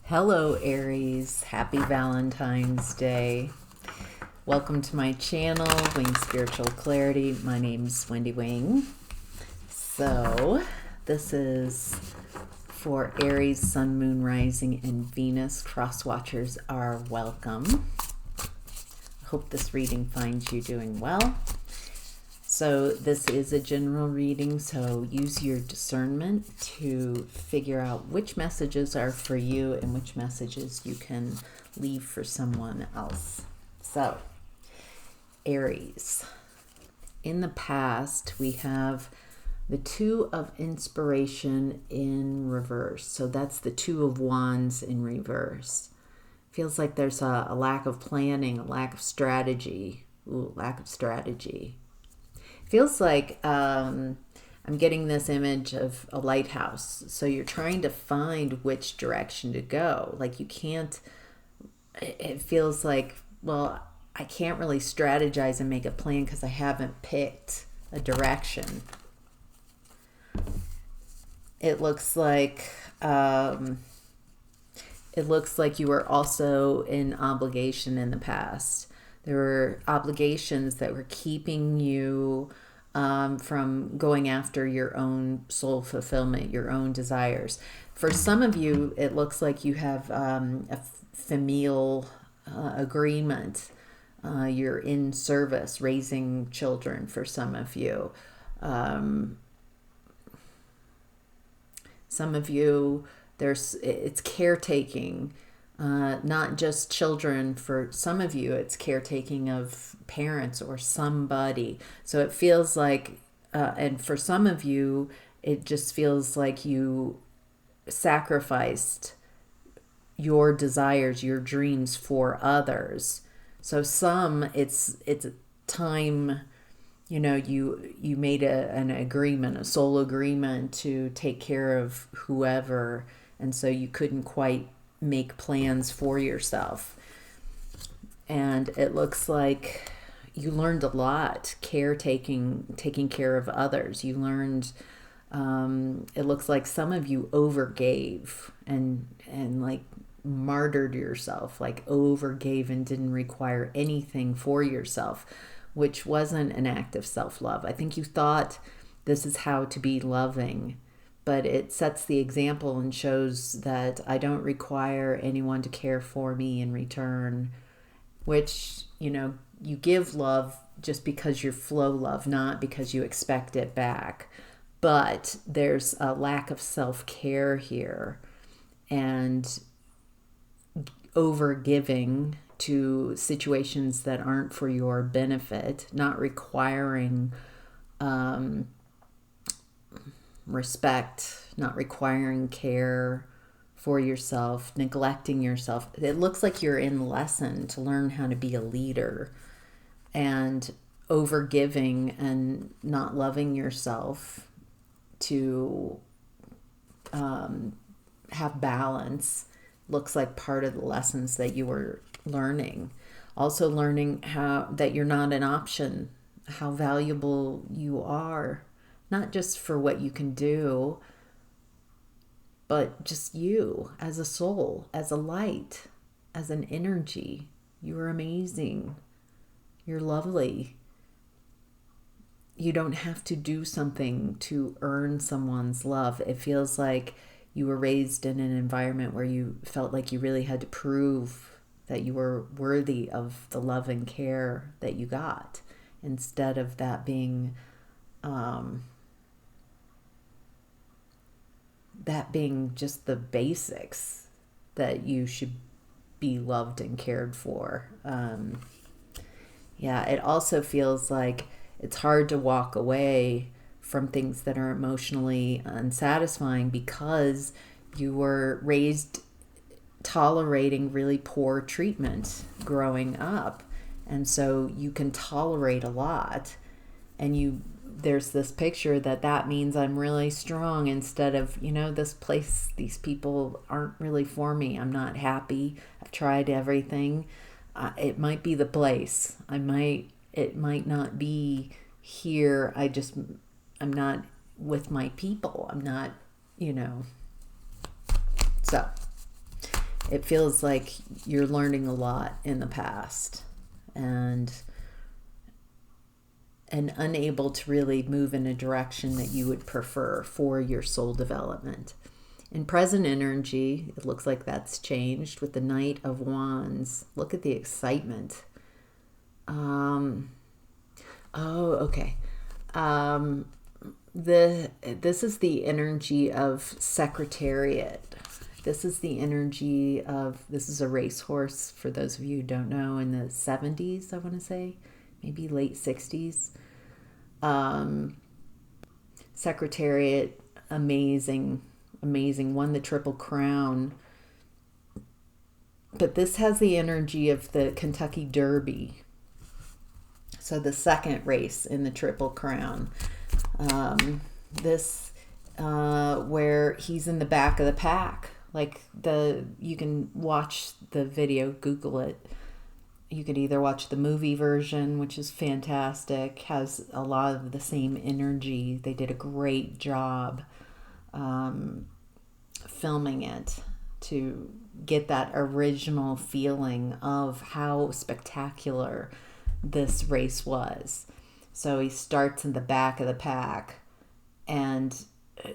Hello, Aries. Happy Valentine's Day. Welcome to my channel, Wing Spiritual Clarity. My name's Wendy Wing. So, this is for Aries, Sun, Moon, Rising, and Venus. Cross-watchers are welcome. I hope this reading finds you doing well. So this is a general reading, so use your discernment to figure out which messages are for you and which messages you can leave for someone else. So, Aries. In the past, we have the Two of Inspiration in reverse. So that's the Two of Wands in reverse. Feels like there's a lack of planning, a lack of strategy. Ooh, lack of strategy. Feels like I'm getting this image of a lighthouse. So you're trying to find which direction to go. Like you can't, it feels like, well, I can't really strategize and make a plan because I haven't picked a direction. It looks like you were also in obligation in the past. There were obligations that were keeping you from going after your own soul fulfillment, your own desires. For some of you, it looks like you have a familial agreement. You're in service, raising children for some of you. Some of you, it's caretaking. Not just children. For some of you, it's caretaking of parents or somebody. So it feels like, and for some of you, it just feels like you sacrificed your desires, your dreams for others. So some, it's a time, you made an agreement, a soul agreement to take care of whoever, and so you couldn't quite make plans for yourself. And it looks like you learned a lot, taking care of others. You learned, it looks like some of you overgave and like martyred yourself, like overgave and didn't require anything for yourself, which wasn't an act of self-love. I think you thought this is how to be loving, but it sets the example and shows that I don't require anyone to care for me in return, which, you give love just because you flow love, not because you expect it back. But there's a lack of self-care here and over-giving to situations that aren't for your benefit, not requiring respect, not requiring care for yourself, neglecting yourself. It looks like you're in lesson to learn how to be a leader, and overgiving and not loving yourself to have balance looks like part of the lessons that you were learning. Also learning how that you're not an option, how valuable you are. Not just for what you can do, but just you as a soul, as a light, as an energy. You're amazing. You're lovely. You don't have to do something to earn someone's love. It feels like you were raised in an environment where you felt like you really had to prove that you were worthy of the love and care that you got, instead of that being just the basics that you should be loved and cared for. It also feels like it's hard to walk away from things that are emotionally unsatisfying because you were raised tolerating really poor treatment growing up. And so you can tolerate a lot, and there's this picture that means I'm really strong, instead of, this place, these people aren't really for me. I'm not happy. I've tried everything. It might be the place. It might not be here. I'm not with my people. I'm not, So it feels like you're learning a lot in the past and unable to really move in a direction that you would prefer for your soul development. In present energy, it looks like that's changed with the Knight of Wands. Look at the excitement. Okay. This is the energy of Secretariat. This is the energy of, this is a racehorse, for those of you who don't know, in the 70s, I want to say, maybe late 60s. Secretariat, amazing, won the Triple Crown. But this has the energy of the Kentucky Derby. So the second race in the Triple Crown. Where he's in the back of the pack. Like you can watch the video, Google it. You could either watch the movie version, which is fantastic, has a lot of the same energy. They did a great job filming it to get that original feeling of how spectacular this race was. So he starts in the back of the pack, and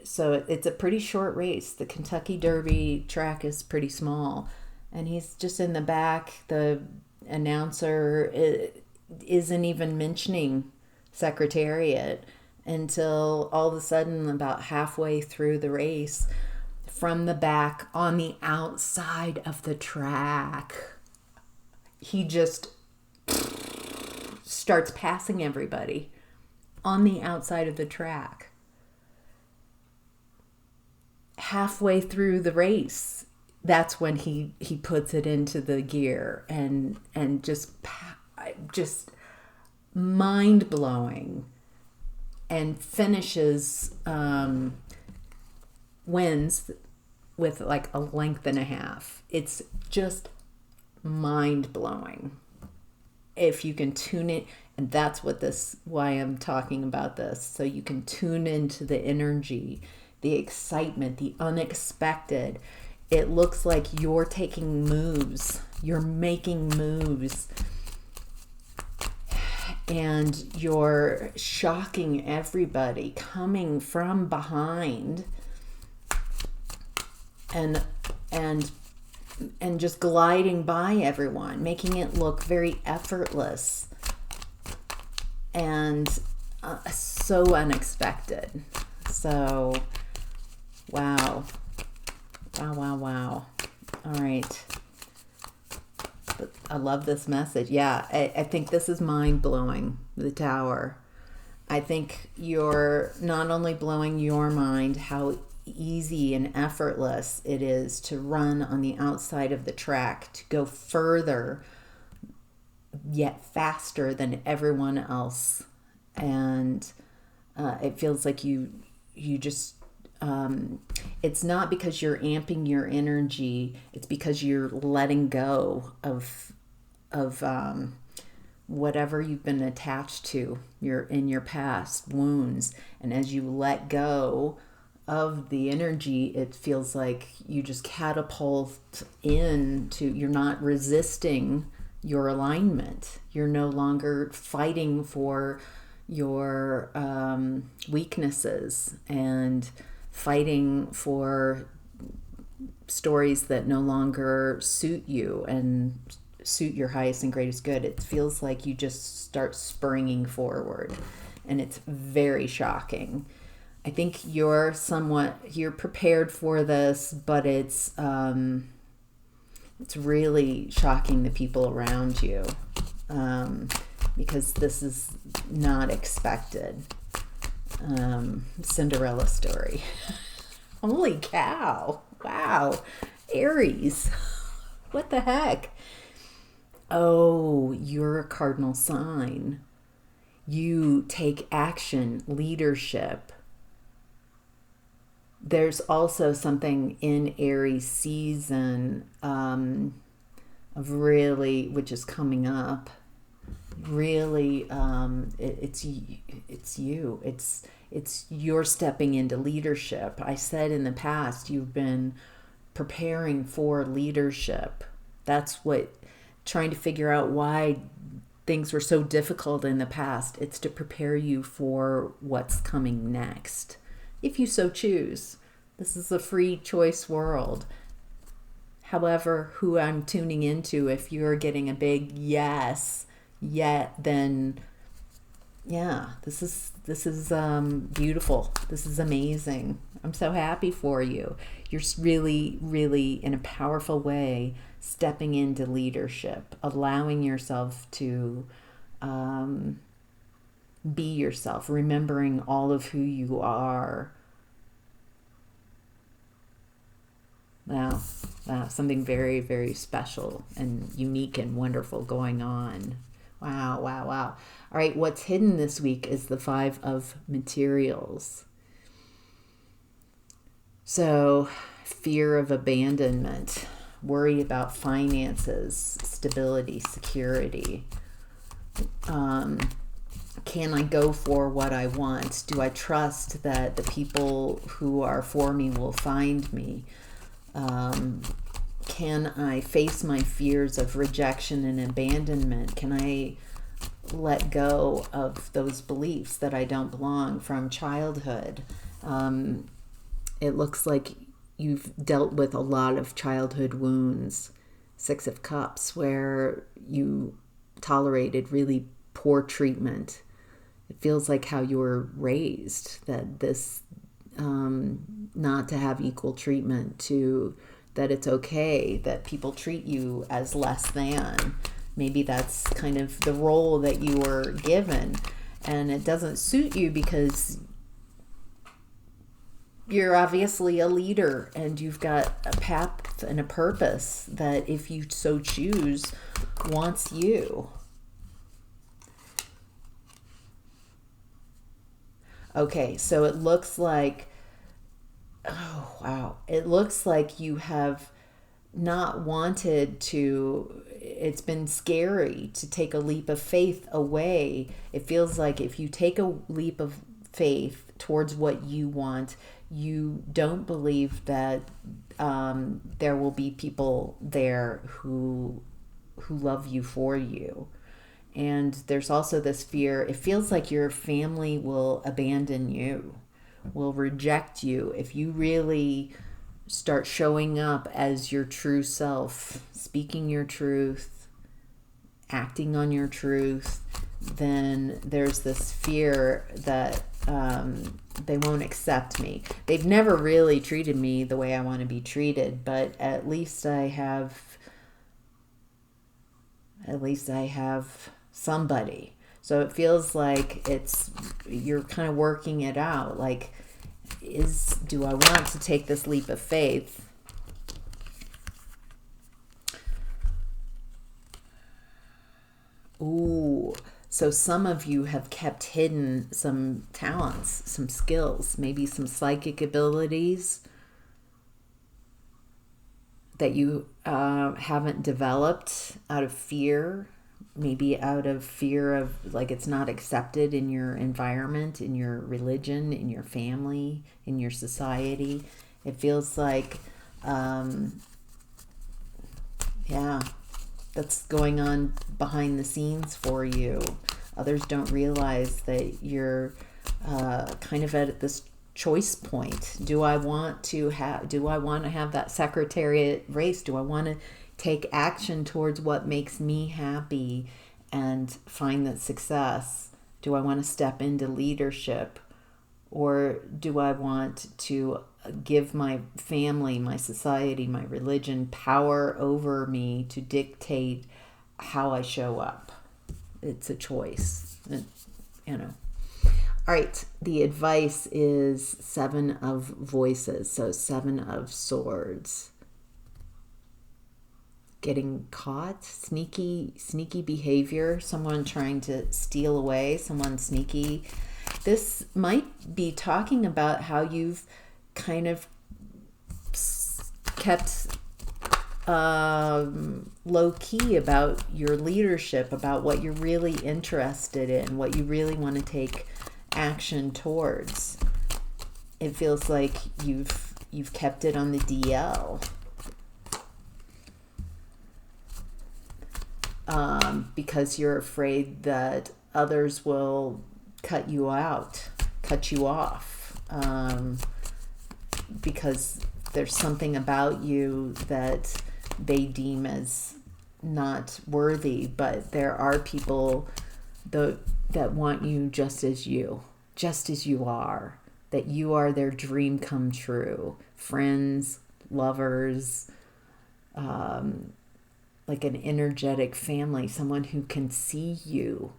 so it's a pretty short race. The Kentucky Derby track is pretty small, and he's just in the back. The announcer isn't even mentioning Secretariat until all of a sudden, about halfway through the race, from the back on the outside of the track, he just starts passing everybody on the outside of the track. Halfway through the race, that's when he puts it into the gear and just mind-blowing, and finishes, wins with like a length and a half. It's just mind-blowing. If you can tune it, and that's why I'm talking about this, so you can tune into the energy, the excitement, the unexpected. It looks like you're taking moves, you're making moves, and you're shocking everybody, coming from behind and just gliding by everyone, making it look very effortless and so unexpected. So, wow. All right. But I love this message. Yeah, I think this is mind-blowing, the Tower. I think you're not only blowing your mind, how easy and effortless it is to run on the outside of the track, to go further yet faster than everyone else. And it feels like you just it's not because you're amping your energy, it's because you're letting go of whatever you've been attached to in your past wounds. And as you let go of the energy, it feels like you just catapult you're not resisting your alignment. You're no longer fighting for your weaknesses and fighting for stories that no longer suit you and suit your highest and greatest good. It feels like you just start springing forward, and it's very shocking. I think you're prepared for this, but it's really shocking the people around you, because this is not expected. Cinderella story. Holy cow. Wow. Aries. What the heck? Oh, you're a cardinal sign. You take action, leadership. There's also something in Aries season of really, which is coming up, really, it's you. It's you're stepping into leadership. I said in the past, you've been preparing for leadership. That's what, trying to figure out why things were so difficult in the past. It's to prepare you for what's coming next, if you so choose. This is a free choice world. However, who I'm tuning into, if you're getting a big yes, yet, then yeah, this is beautiful. This is amazing. I'm so happy for you. You're really, really, in a powerful way, stepping into leadership, allowing yourself to be yourself, remembering all of who you are. Wow, something very, very special and unique and wonderful going on. Wow, wow, wow. All right, what's hidden this week is the 5 of Materials. So, fear of abandonment, worry about finances, stability, security. Can I go for what I want? Do I trust that the people who are for me will find me? Can I face my fears of rejection and abandonment? Can I let go of those beliefs that I don't belong from childhood? It looks like you've dealt with a lot of childhood wounds. 6 of Cups, where you tolerated really poor treatment. It feels like how you were raised, that this not to have equal treatment, to that it's okay that people treat you as less than. Maybe that's kind of the role that you were given, and it doesn't suit you because you're obviously a leader and you've got a path and a purpose that, if you so choose, wants you. Okay, so it looks like, oh wow, it looks like you have not wanted to, it's been scary to take a leap of faith away. It feels like if you take a leap of faith towards what you want, you don't believe that there will be people there who love you for you. And there's also this fear, it feels like your family will abandon you, will reject you if you really start showing up as your true self, speaking your truth, acting on your truth. Then there's this fear that they won't accept me. They've never really treated me the way I want to be treated, but at least I have somebody. So it feels like you're kind of working it out. Like, do I want to take this leap of faith? Ooh, so some of you have kept hidden some talents, some skills, maybe some psychic abilities that you haven't developed out of fear, maybe out of fear of, like, it's not accepted in your environment, in your religion, in your family, in your society. It feels like, that's going on behind the scenes for you. Others don't realize that you're kind of at this choice point. Do I want to have that secretariat race? Do I want to take action towards what makes me happy and find that success? Do I want to step into leadership? Or do I want to give my family, my society, my religion power over me to dictate how I show up? It's a choice, you know. All right, the advice is 7 of Voices, so 7 of Swords. Getting caught, sneaky behavior, someone trying to steal away, someone sneaky. This might be talking about how you've kind of kept low key about your leadership, about what you're really interested in, what you really want to take action towards. It feels like you've kept it on the DL. because you're afraid that others will cut you off, because there's something about you that they deem as not worthy. But there are people that want you just as you are, that you are their dream come true. Friends, lovers, like an energetic family, someone who can see you,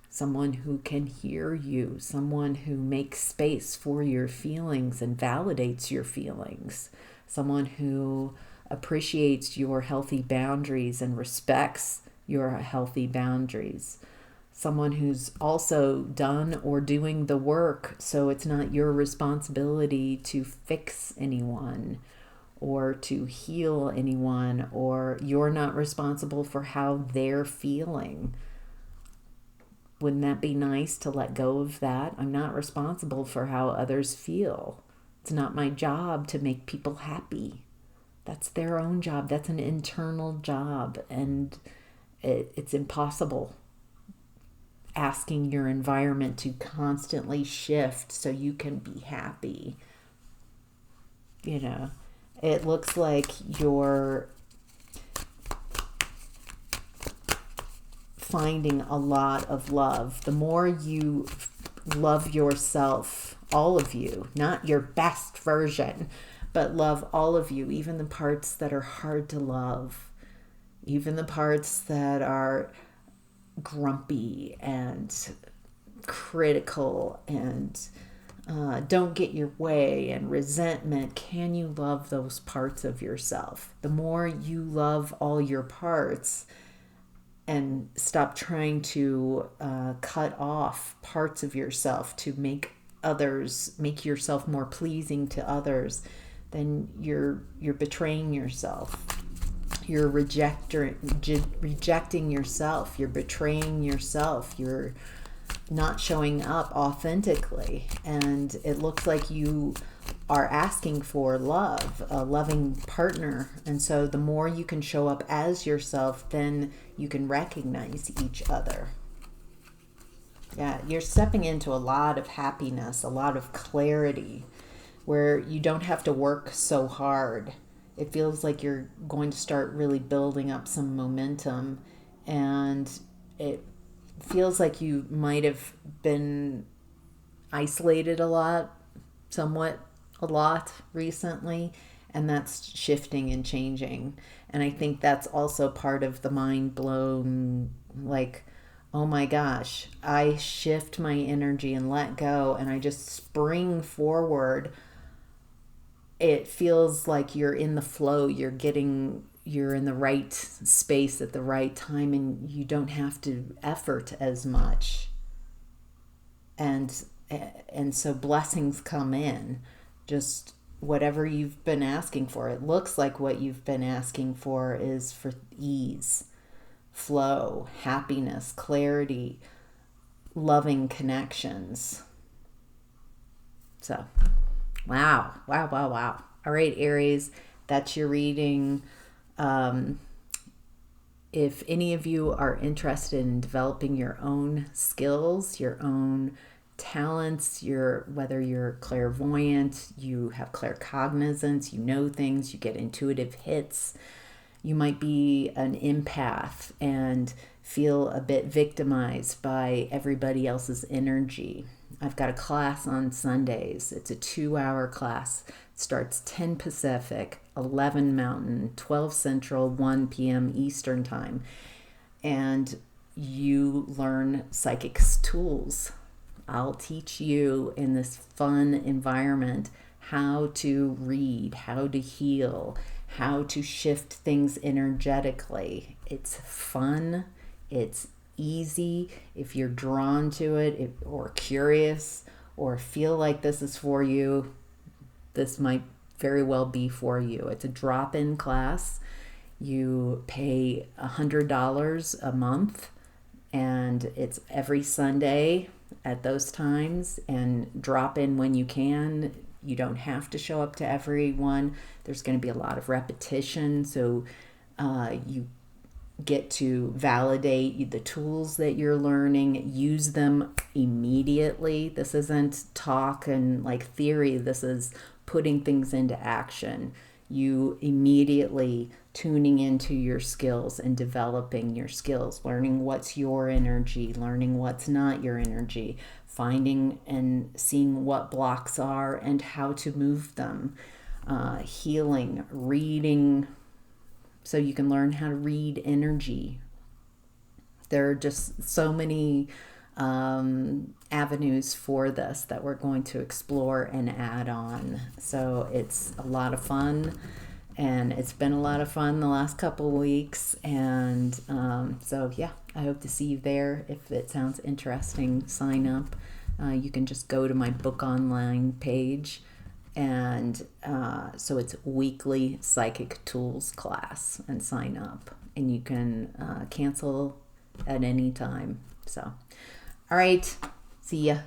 someone who can hear you, someone who makes space for your feelings and validates your feelings, someone who appreciates your healthy boundaries and respects your healthy boundaries, someone who's also done or doing the work, so it's not your responsibility to fix anyone or to heal anyone, or you're not responsible for how they're feeling. Wouldn't that be nice to let go of that? I'm not responsible for how others feel. It's not my job to make people happy. That's their own job. That's an internal job, and it's impossible asking your environment to constantly shift so you can be happy. You know, it looks like you're finding a lot of love. The more you love yourself, all of you, not your best version, but love all of you, even the parts that are hard to love, even the parts that are grumpy and critical and don't get your way and resentment. Can you love those parts of yourself? The more you love all your parts and stop trying to cut off parts of yourself to make yourself more pleasing to others, then you're betraying yourself. You're rejecting yourself. You're betraying yourself. You're not showing up authentically. And it looks like you are asking for love, a loving partner. And so the more you can show up as yourself, then you can recognize each other. Yeah, you're stepping into a lot of happiness, a lot of clarity, where you don't have to work so hard. It feels like you're going to start really building up some momentum, and it feels like you might have been isolated a lot recently, and that's shifting and changing. And I think that's also part of the mind blown, like, oh my gosh, I shift my energy and let go, and I just spring forward. It feels like you're in the flow, you're in the right space at the right time, and you don't have to effort as much. And so blessings come in, just whatever you've been asking for. It looks like what you've been asking for is for ease, flow, happiness, clarity, loving connections. So Wow. All right, Aries, that's your reading. If any of you are interested in developing your own skills, your own talents, whether you're clairvoyant, you have claircognizance, you know things, you get intuitive hits, you might be an empath and feel a bit victimized by everybody else's energy. I've got a class on Sundays. It's a 2-hour class. It starts 10 Pacific, 11 Mountain, 12 Central, 1 p.m. Eastern Time. And you learn psychics tools. I'll teach you in this fun environment how to read, how to heal, how to shift things energetically. It's fun. It's easy. If you're drawn to it, or curious, or feel like this is for you, this might very well be for you. It's a drop-in class. You pay $100 a month, and it's every Sunday at those times, and drop in when you can. You don't have to show up to everyone. There's going to be a lot of repetition, so get to validate the tools that you're learning, use them immediately. This isn't talk and like theory, this is putting things into action. You immediately tuning into your skills and developing your skills, learning what's your energy, learning what's not your energy, finding and seeing what blocks are and how to move them, healing, reading, so you can learn how to read energy. There are just so many avenues for this that we're going to explore and add on. So it's a lot of fun, and it's been a lot of fun the last couple of weeks. And so yeah, I hope to see you there. If it sounds interesting, sign up. You can just go to my book online page, and so it's weekly psychic tools class, and sign up, and you can cancel at any time. So all right, see ya.